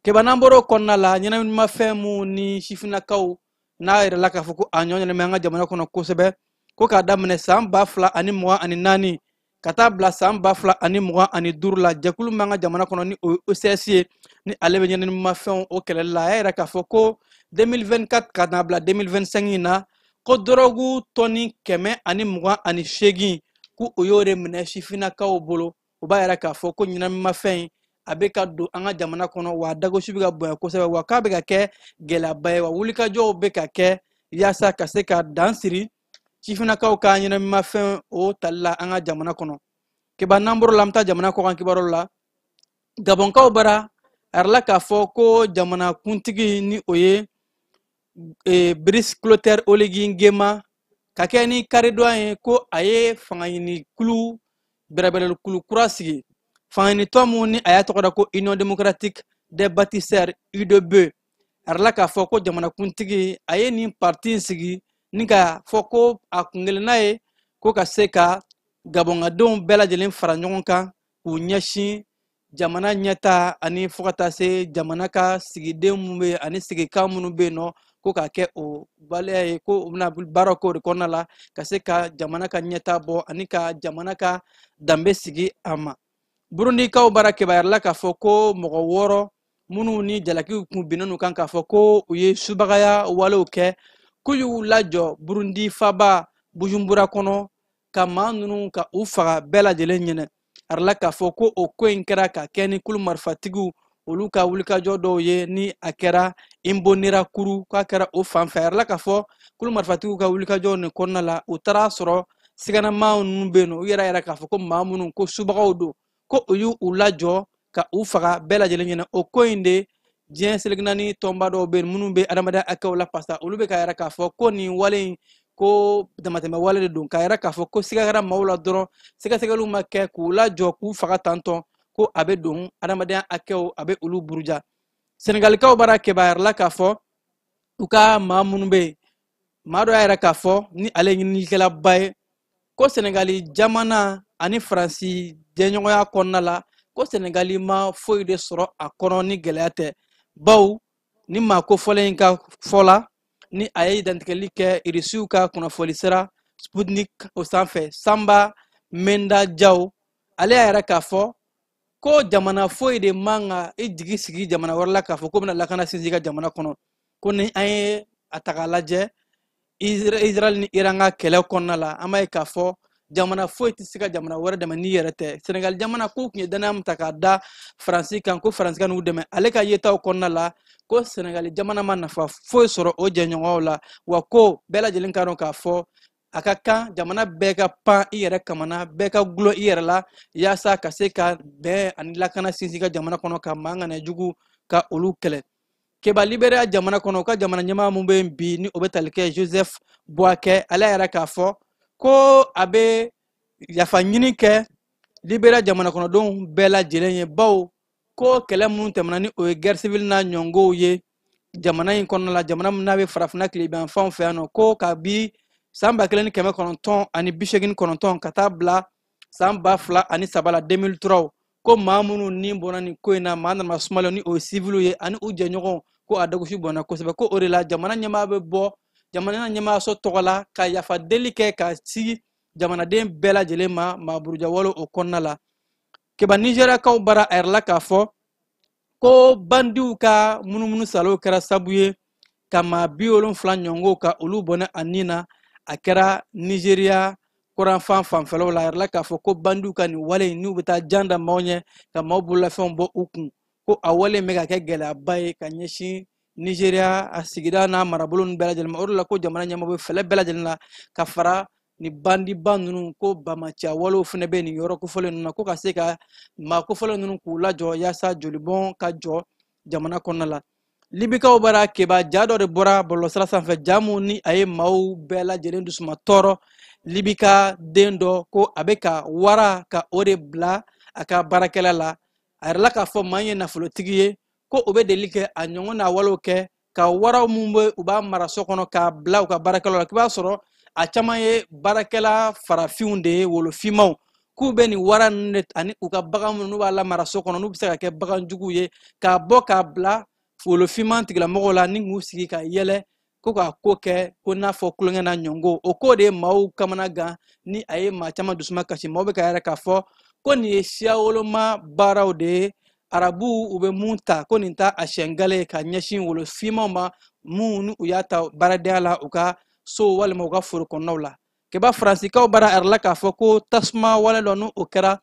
S6: kebanan bɔr'o kɔnɔna la ɲɛnaminimafɛn mun ni sifinnakaw n'a yɛrɛ la k'a fɔ ko a ɲɔgɔnɲɛnɛmɛ an ka jamana kɔnɔ kosɛbɛ ko k'a daminɛ san 2024 ka taa bila san 2025 la jɛkulu min an ka jamana kɔnɔ ni o ye OCS ye ni ale bɛ ɲɛnaminimafɛnw o kɛlɛli la a y'a yɛrɛ k'a fɔ ko 2024 ka na bila 2025 na ko dɔrɔgu tɔni 128 ko o y'o de minɛ sifinnakaw bolo o b'a yɛrɛ k'a fɔ ko ɲɛnaminimafɛn a bɛ ka don an ka jamana kɔnɔ wa dagosi bɛ ka bonya kosɛbɛ wa k'a bɛ ka kɛ gɛlɛyaba ye wa wulikajɔw bɛ ka kɛ yaasa ka se ka dan siri sifinnakaw ka ɲɛnaminimafɛn o tali la an ka jamana kɔnɔ kiba n'an bɔr'o la an bɛ taa jamana kɔkan kibaruw la gabɔnkaw bara a yɛrɛ la k'a fɔ ko jamana kuntigi ni o ye Brice Clotaire Oligui Nguema ka kɛ ni karidonya ye ko a ye fanga kulu bɛrɛbɛrɛli kulu kura sigi fanga tɔn mun ni a y'a tɔgɔ da ko Union démocratique des bâtisseurs UDB a yɛrɛ la k'a fɔ ko jamana kuntigi a ye nin parti sigi ni ka fɔ ko a kun kelenna ye ko ka se ka gabɔnkadenw bɛɛ lajɛlen fara ɲɔgɔn kan k'u ɲɛsin jamana ɲɛta ani fo ka taa se jamana ka sigiden minnu bɛ yen ani sigikan minnu bɛ yen nɔ ko k'a kɛ o waleya ye ko u bɛna baara k'o de kɔnɔna la ka se ka jamana ka ɲɛta bɔ ani ka jamana ka danbe sigi a ma burundikaw baara kɛba yɛrɛ la k'a fɔ ko mɔgɔ 6 minnu ni jalakiw kun binnen kan k'a fɔ ko u ye subagaya walew kɛ k'u y'u lajɔ burundi faba bujumbura kɔnɔ ka maa ninnu ka u faga bɛɛ lajɛlen ɲɛnɛ a yɛrɛ la k'a fɔ ko o ko in kɛra ka kɛ ni kulu marifatigiw olu ka wulikajɔ dɔw ye ni a kɛra Imbonerakuru k'a kɛra o fan fɛ a yɛrɛ la k'a fɔ kulu marifatigiw ka wulikajɔ nin kɔnɔna la u taara sɔrɔ siganamaa ninnu bɛ yen nɔ u yɛrɛ k'a fɔ ko maa minnu ko subagaw don ko u y'u lajɔ ka u faga bɛɛ lajɛlen ɲɛna o ko in de diɲɛ seleke naani tɔnba dɔw bɛ yen minnu bɛ adamadenya hakɛw la pasa olu bɛ k'a yɛrɛ k'a fɔ ko nin wale in ko damatɛmɛ wale de don k'a yɛrɛ k'a fɔ ko siga kɛra maaw la dɔrɔn sɛgɛsɛgɛliw ma kɛ k'u lajɔ k'u faga tantɔn ko a bɛ don adamadenya hakɛw a bɛ olu buruja senegalikaw bara kɛba yɛrɛ la k'a fɔ u ka maa minnu bɛ yen maa dɔ y'a yɛrɛ k'a fɔ ni ale ɲininikɛlaba ye ko senegali jamana ani faransi jɛɲɔgɔnya kɔnɔna la ko senegali ma foyi de sɔrɔ a kɔnɔ ni gɛlɛya tɛ baw ni maa kofɔlen in ka fɔla ni a ye dantigɛli kɛ irisiw ka kunnafoni sira Sputnik o sanfɛ Samba Menda Diaw ale y'a yɛrɛ k'a fɔ ko jamana foyi de man ka i jigi sigi jamana wɛrɛ la k'a fɔ ko bɛna lakana sinsin ka jamana kɔnɔ ko ni an ye a ta k'a lajɛ Israel ni Iran ka kɛlɛ kɔnɔna la an b'a ye k'a fɔ jamana foyi tɛ se ka jamana wɛrɛ dɛmɛ n'i yɛrɛ tɛ Senegal jamana k'u tun ye danaya min ta k'a da Faransi kan ko Faransi ka n'u dɛmɛ ale ka yetaw kɔnɔna la ko Senegal jamana ma nafa foyi sɔrɔ o jɛɲɔgɔnw la wa ko bɛɛ lajɛlen ka dɔn k'a fɔ a ka kan jamana bɛɛ ka pan i yɛrɛ kamana bɛɛ ka gulɔ i yɛrɛ la yaasa ka se ka bɛn ani lakana sinsin ka jamana kɔnɔ ka maa ŋana jugu ka olu kɛlɛ keba Liberiya jamana kɔnɔ u ka jamana ɲɛmaa mun bɛ yen bi ni o bɛ tali kɛ Joseph Boaké ale yɛrɛ k'a fɔ ko a bɛ yafa ɲini kɛ Liberiya jamana kɔnɔdenw bɛɛ lajɛlen ye baw ko kɛlɛ minnu tɛmɛna ni o ye guerre civile n'a ɲɔngow ye jamana in kɔnɔna la jamana min n'a bɛ farafinna tilebiyanfanw fɛ yan nɔ ko kabi san 1989 ka taa bila san 2003 la 2003 ko maa minnu ni bɔnna nin ko in na maa nana sumalen ni o ye civil ye ani u jɛɲɔgɔnw ko a dagosi bɔnna kosɛbɛ ko o de la jamana ɲɛmaa bɛ bɔ jamana ɲɛmaayaso tɔgɔ la ka yafa deli kɛ ka sigi jamanaden bɛɛ lajɛlen ma maaburuja wale o kɔnɔna la keba Nigériyakaw bara a yɛrɛ la k'a fɔ ko bandiw ka munumunu salow kɛra sabu ye ka maa 70 ɲɔngow ka olu bɔnɛ a nin na a kɛra Nigériya kɔrɔnfan fanfɛlaw la a yɛrɛ la k'a fɔ ko bandiw ka nin wale in n'u bɛ taa jan da maaw ɲɛ ka maaw bololafɛnw bɔ u kun ko a wale mɛ ka kɛ gɛlɛyaba ye ka ɲɛsin Nigeria a sigida n'a marabolo ninnu bɛɛ lajɛlen ma o de la ko jamana ɲɛmɔgɔ bɛ fɛlɛ bɛɛ lajɛlen la ka fara ni bandiba ninnu ko bamaciya walew fana bɛ nin yɔrɔ kofɔlen ninnu na ko ka se ka maa kofɔlen ninnu k'u lajɔ yaasa jolibɔn ka jɔ jamana kɔnɔna la. Libikaw bara keba ja dɔ de bɔra bɔlɔlɔsira sanfɛ ja mun ni a ye maaw bɛɛ lajɛlen dusuma tɔɔrɔ. Libika den dɔ ko a bɛ ka wara ka o de bila a ka baarakɛla la a yɛrɛ la k'a fɔ maa ye nafolotigi ye ko o bɛ deli kɛ a ɲɔgɔn n'a walew kɛ ka waraw mun bɛ u b'a mara so kɔnɔ k'a bila u ka baarakɛlaw la k'i b'a sɔrɔ a caman ye baarakɛla farafinw de ye wolofinmaw k'u bɛ nin wara ninnu de ani u ka bagan minnu n'u b'a lamara so kɔnɔ n'u bɛ se ka kɛ baganjuguw ye k'a bɔ k'a bila wolofinma tigilamɔgɔw la ni k'u sigi ka yɛlɛ ko ka ko kɛ ko n'a fɔ kulonkɛ na ɲɔngo o ko de ye maaw kamana gan ni a ye maa caman dusuma kasi maaw bɛ ka yɛrɛ k'a fɔ ko nin ye siya woloma baaraw de ye arabuw u bɛ mun ta ko nin ta a sɛngale ka ɲɛsin wolofinmaw ma mun ni u y'a ta baaradenya la u ka so walima u ka foro kɔnɔnaw la kɛba faransikaw bara a yɛrɛ la k'a fɔ ko tasuma wale dɔ ni o kɛra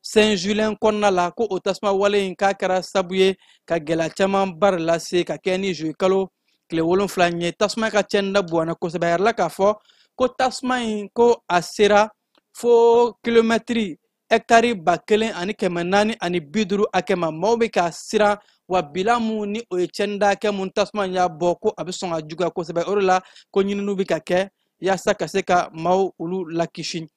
S6: Saint Julien kɔnɔna la ko o tasuma wale in k'a kɛra sabu ye ka gɛlɛya caman ba de lase ka kɛ ni juillet kalo tile 7 ɲɛ tasuma ka cɛnda bonya kosɛbɛ a yɛrɛ la k'a fɔ ko tasuma in ko a sera fo kilomɛtiri hectare 1450 hakɛ ma maaw bɛ ka siran wa bila mun ni o ye cɛnda hakɛ mun tasuma in y'a bɔ ko a bɛ sɔn ka juguya kosɛbɛ o de la ko ɲininiw bɛ ka kɛ yaasa ka se ka maaw olu lakisi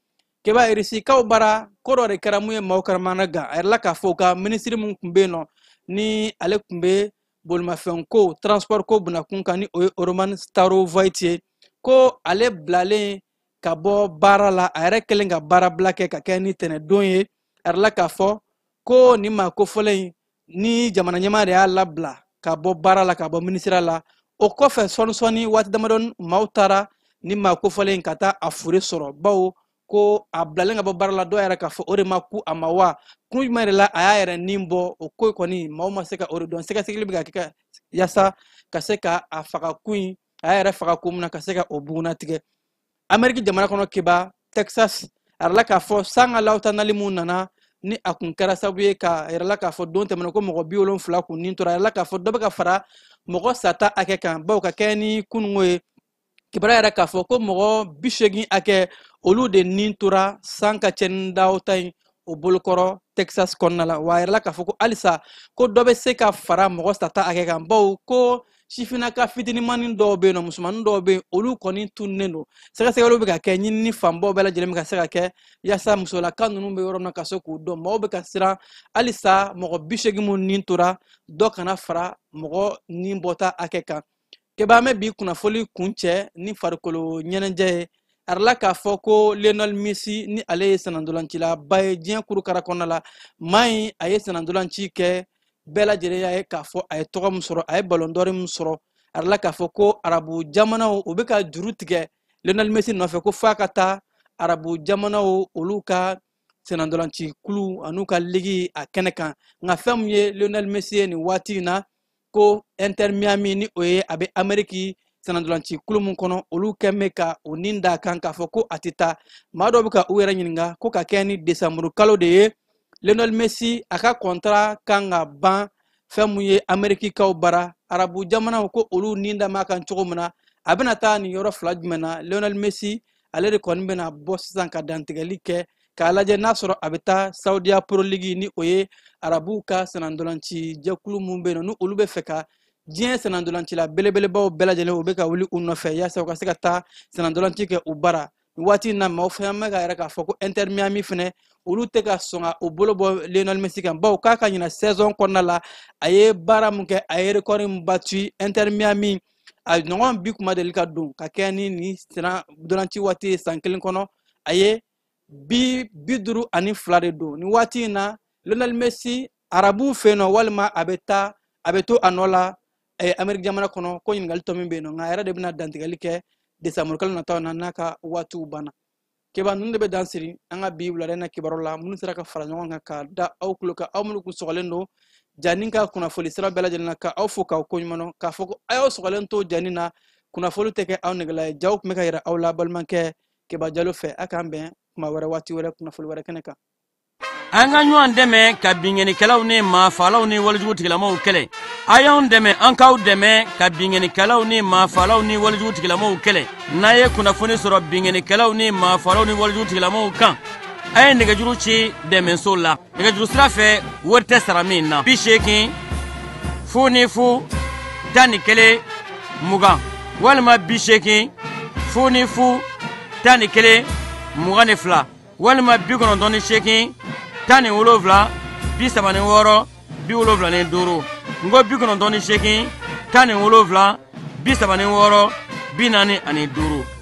S6: kɛba irisikaw bara ko dɔ de kɛra mun ye maaw karamana gan a yɛrɛ la k'a fɔ u ka minisiri mun tun bɛ yen nɔ ni ale tun bɛ bolimafɛn ko transport ko bunakun kan ni o ye Roman Starovoit ye ko ale bilalen ka bɔ baara la a yɛrɛ kɛlen ka baara bila kɛ ka kɛ ni tɛnɛndon ye a yɛrɛ la k'a fɔ ko nin maa kofɔlen in ni jamana ɲɛmaa de y'a labila ka bɔ baara la ka bɔ minisiriya la o kɔfɛ sɔɔni waati damadɔni maaw taara ni maa kofɔlen in ka taa a fure sɔrɔ bawo ko a bilalen ka bɔ baara la dɔw yɛrɛ k'a fɔ o de ma ku a ma wa kun jumɛn de la a y'a yɛrɛ nin bɔ o ko kɔni maaw ma se ka o de dɔn sɛgɛsɛgɛli bɛ ka kɛ yaasa ka se ka a faga kun in a y'a yɛrɛ faga kun min na ka se ka o bugunnatigɛ Amérique jamana kɔnɔ keba Texas a yɛrɛ la k'a fɔ sanga lawtanali mun nana ni a kun kɛra sababu ye ka yɛrɛ la k'a fɔ don tɛmɛna ko mɔgɔ 70 kun nin tora a yɛrɛ la k'a fɔ dɔ bɛ ka fara mɔgɔ sata hakɛ kan bawo ka kɛ ni kunungo ye kibara yɛrɛ k'a fɔ ko mɔgɔ 80 hakɛ olu de nin tora san ka cɛndaw ta in o bolokɔrɔ Texas kɔnɔna la wa a yɛrɛ la k'a fɔ ko halisa ko dɔ bɛ se ka fara mɔgɔ sata hakɛ kan bawo ko sifinaka fitinimani dɔw bɛ yen nɔ musomanin dɔw bɛ yen olu kɔni tunnen don sɛgɛsɛgɛliw bɛ ka kɛ ɲinini fanbaw bɛɛ lajɛlen bɛ ka se ka kɛ yaasa musolaka ninnu bɛ yɔrɔ min na ka se k'u dɔn maaw bɛ ka siran halisa mɔgɔ 80 mun nin tora dɔ kana fara mɔgɔ nin bɔta hakɛ kan keba an bɛ bi kunnafoli kun cɛ ni farikolo ɲɛnajɛ ye a yɛrɛ la k'a fɔ ko Lionel Messi ni ale ye sɛnɛndolancilaba ye diɲɛ kurukara kɔnɔna la maa in a ye sɛnɛndolanci kɛ bɛɛ lajɛlen y'a ye k'a fɔ a ye tɔgɔ min sɔrɔ a ye ballon d'or min sɔrɔ a yɛrɛ la k'a fɔ ko arabu jamanaw u bɛ ka juru tigɛ Lionel Messi nɔfɛ ko f'a ka taa arabu jamanaw olu ka sɛnɛndolanci kulu an'u ka ligi a kɛnɛ kan nka fɛn min ye Lionel Messi ye nin waati in na ko Inter Miami ni o ye a bɛ Amérique sɛnɛndolanci kulu mun kɔnɔ olu kɛn bɛ ka o nin d'a kan k'a fɔ ko a tɛ taa maa dɔw bɛ ka u yɛrɛ ɲininka ko ka kɛ ni décembre kalo de ye Lionel Messi a ka contrat kan ka ban fɛn mun ye Amérique kaw bara arabu jamanaw ko olu nin da ma kan cogo min na a bɛna taa nin yɔrɔ fila jumɛn na Lionel Messi ale de kɔni bɛna bɔ sisan ka dantigɛli kɛ k'a lajɛ n'a sɔrɔ a bɛ taa Saudiya Pro League ni o ye arabuw ka sɛnɛndolanci jɛkulu mun bɛ yen nɔ ni olu bɛ fɛ ka diɲɛ sɛnɛndolancila belebelebaw bɛɛ lajɛlen u bɛ ka wuli u nɔfɛ yaasa u ka se ka taa sɛnɛndolanci kɛ u bara nin waati in na maaw fɛn bɛ ka yɛrɛ k'a fɔ ko Inter Miami fɛnɛ olu tɛ ka sɔn ka o bolo bɔ Lionel Messi kan bawo k'a ka ɲina saison kɔnɔna la a ye baara mun kɛ a ye record min battu Inter Miami a ɲɔgɔn bi kuma deli ka don ka kɛ ni nin sɛnɛndolanci waati ye san kelen kɔnɔ a ye 52 de don nin waati in na Lionel Messi arabu fɛ yen nɔ walima a bɛ to a nɔ la Amérique jamana kɔnɔ ko ɲininkali tɔ min bɛ yen nɔ nka a yɛrɛ de bɛna dantigɛli kɛ décembre kalo nataw na n'a ka waatiw banna keba ninnu de bɛ dan siri an ka bi wulada in na kibaru la minnu sera ka fara ɲɔgɔn kan ka da aw tulo kan aw minnu kun sɔgɔlen don jani ka kunnafoni sira bɛɛ lajɛlen na ka aw fo k'aw ko ɲuman dɔn k'a fɔ ko a y'aw sɔgɔlen to jani na kunnafoni tɛ kɛ aw negela ye jaw tun bɛ ka yira aw la balimakɛ keba jalo fɛ a k'an bɛn kuma wɛrɛ waati wɛrɛ kunnafoni wɛrɛ kɛnɛ kan
S8: an ka ɲɔgɔn dɛmɛ ka binŋɛnikɛlaw ni maafalaw ni walijugutigilamaw kɛlɛ a y'anw dɛmɛ an k'aw dɛmɛ ka binŋɛnikɛlaw ni maafalaw ni walijugutigilamaw kɛlɛ n'a ye kunnafoni sɔrɔ binŋɛnikɛlaw ni maafalaw ni walijugutigilamaw kan a ye nɛgɛjuru ci dɛmɛso la nɛgɛjuru sira fɛ wari tɛ sara min na 80 00 11 20 walima 80 00 11 22 walima 98 17 36 75 ngo 98 17 36 45